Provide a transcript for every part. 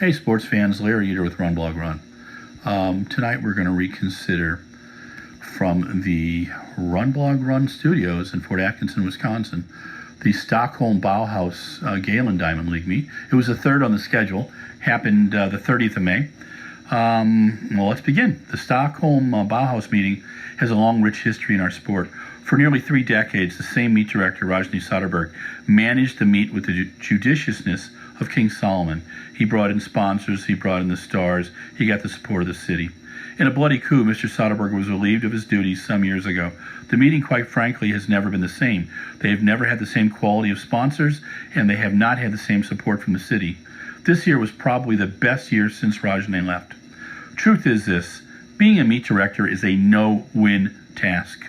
Hey sports fans, Larry Eater with RunBlogRun. Tonight we're going to reconsider from the RunBlogRun studios in Fort Atkinson, Wisconsin, the Stockholm BAUHAUS Galan Diamond League meet. It was the third on the schedule, happened the 30th of May. Well, let's begin. The Stockholm BAUHAUS meeting has a long, rich history in our sport. For nearly 3 decades, the same meet director, Rajni Soderberg, managed the meet with the judiciousness of King Solomon. He brought in sponsors, he brought in the stars, he got the support of the city. In a bloody coup, Mr. Soderberg was relieved of his duties some years ago. The meeting, quite frankly, has never been the same. They have never had the same quality of sponsors, and they have not had the same support from the city. This year was probably the best year since Rajne left. Truth is this, being a meet director is a no-win task.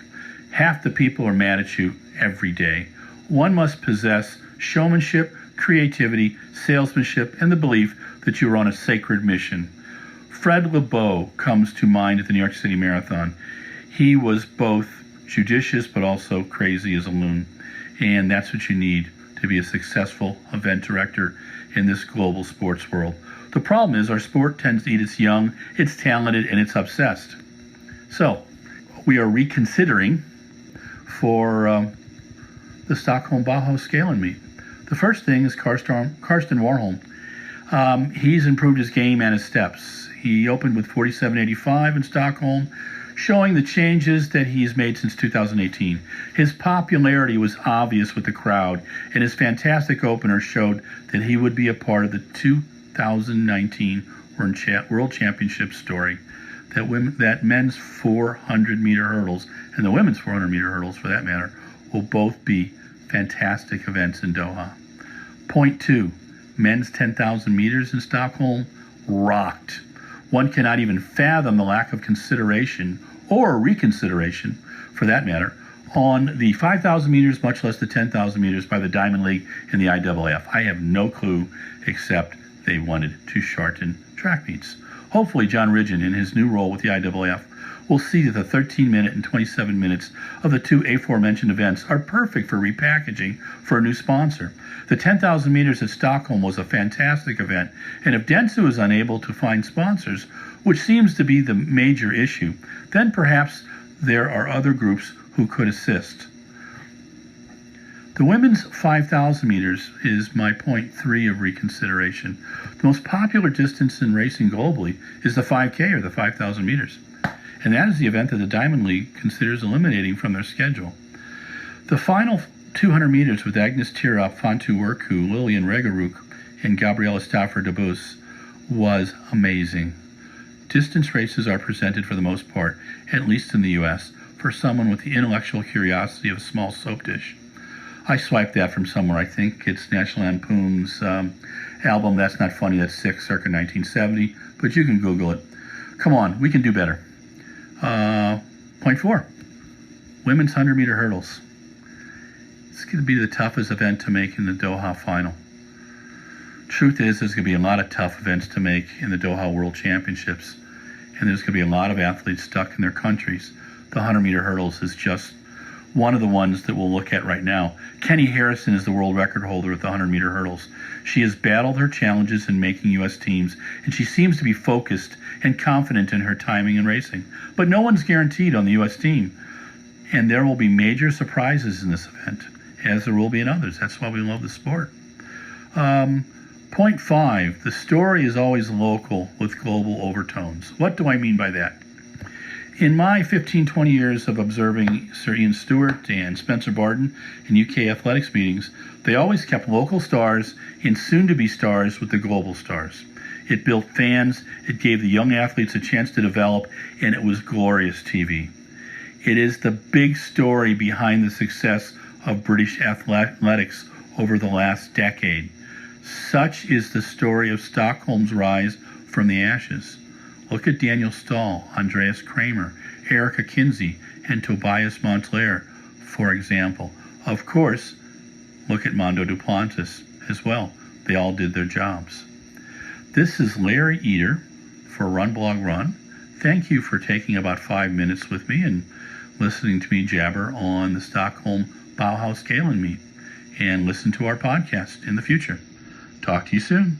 Half the people are mad at you every day. One must possess showmanship, creativity, salesmanship, and the belief that you are on a sacred mission. Fred LeBeau comes to mind at the New York City Marathon. He was both judicious but also crazy as a loon, and that's what you need to be a successful event director in this global sports world. The problem is our sport tends to eat its young, it's talented, and it's obsessed. So, we are reconsidering for the Stockholm BAUHAUS Galan meet. The first thing is Karsten Warholm. He's improved his game and his steps. He opened with 47.85 in Stockholm, showing the changes that he's made since 2018. His popularity was obvious with the crowd, and his fantastic opener showed that he would be a part of the 2019 World Championship story. That men's 400-meter hurdles, and the women's 400-meter hurdles for that matter, will both be fantastic events in Doha. Point 2, men's 10,000 meters in Stockholm rocked. One cannot even fathom the lack of consideration, or reconsideration for that matter, on the 5,000 meters, much less the 10,000 meters by the Diamond League and the IAAF. I have no clue except they wanted to shorten track meets. Hopefully John Ridgen, in his new role with the IAAF, will see that the 13-minute and 27 minutes of the two aforementioned events are perfect for repackaging for a new sponsor. The 10,000 meters at Stockholm was a fantastic event, and if Dentsu is unable to find sponsors, which seems to be the major issue, then perhaps there are other groups who could assist. The women's 5,000 meters is my point 3 of reconsideration. The most popular distance in racing globally is the 5K, or the 5,000 meters. And that is the event that the Diamond League considers eliminating from their schedule. The final 200 meters with Agnes Tirop, Fantu Werku, Lilian Regaruk, and Gabriela Stafford-Debus was amazing. Distance races are presented for the most part, at least in the U.S., for someone with the intellectual curiosity of a small soap dish. I swiped that from somewhere. I think it's National Lampoon's album, That's Not Funny, That's Sick, circa 1970, but you can Google it. Come on, we can do better. Point 4, women's 100-meter hurdles. It's going to be the toughest event to make in the Doha final. Truth is, there's going to be a lot of tough events to make in the Doha World Championships, and there's going to be a lot of athletes stuck in their countries. The 100-meter hurdles is just one of the ones that we'll look at right now. Kenny Harrison is the world record holder at the 100-meter hurdles. She has battled her challenges in making U.S. teams, and she seems to be focused and confident in her timing and racing. But no one's guaranteed on the U.S. team, and there will be major surprises in this event, as there will be in others. That's why we love the sport. Point 5, the story is always local with global overtones. What do I mean by that? In my 15, 20 years of observing Sir Ian Stewart and Spencer Barton in UK athletics meetings, they always kept local stars and soon-to-be stars with the global stars. It built fans, it gave the young athletes a chance to develop, and it was glorious TV. It is the big story behind the success of British athletics over the last decade. Such is the story of Stockholm's rise from the ashes. Look at Daniel Stahl, Andreas Kramer, Erica Kinsey, and Tobias Montclair, for example. Of course, look at Mondo Duplantis as well. They all did their jobs. This is Larry Eater for RunBlogRun. Thank you for taking about 5 minutes with me and listening to me jabber on the Stockholm BAUHAUS Galan meet. And listen to our podcast in the future. Talk to you soon.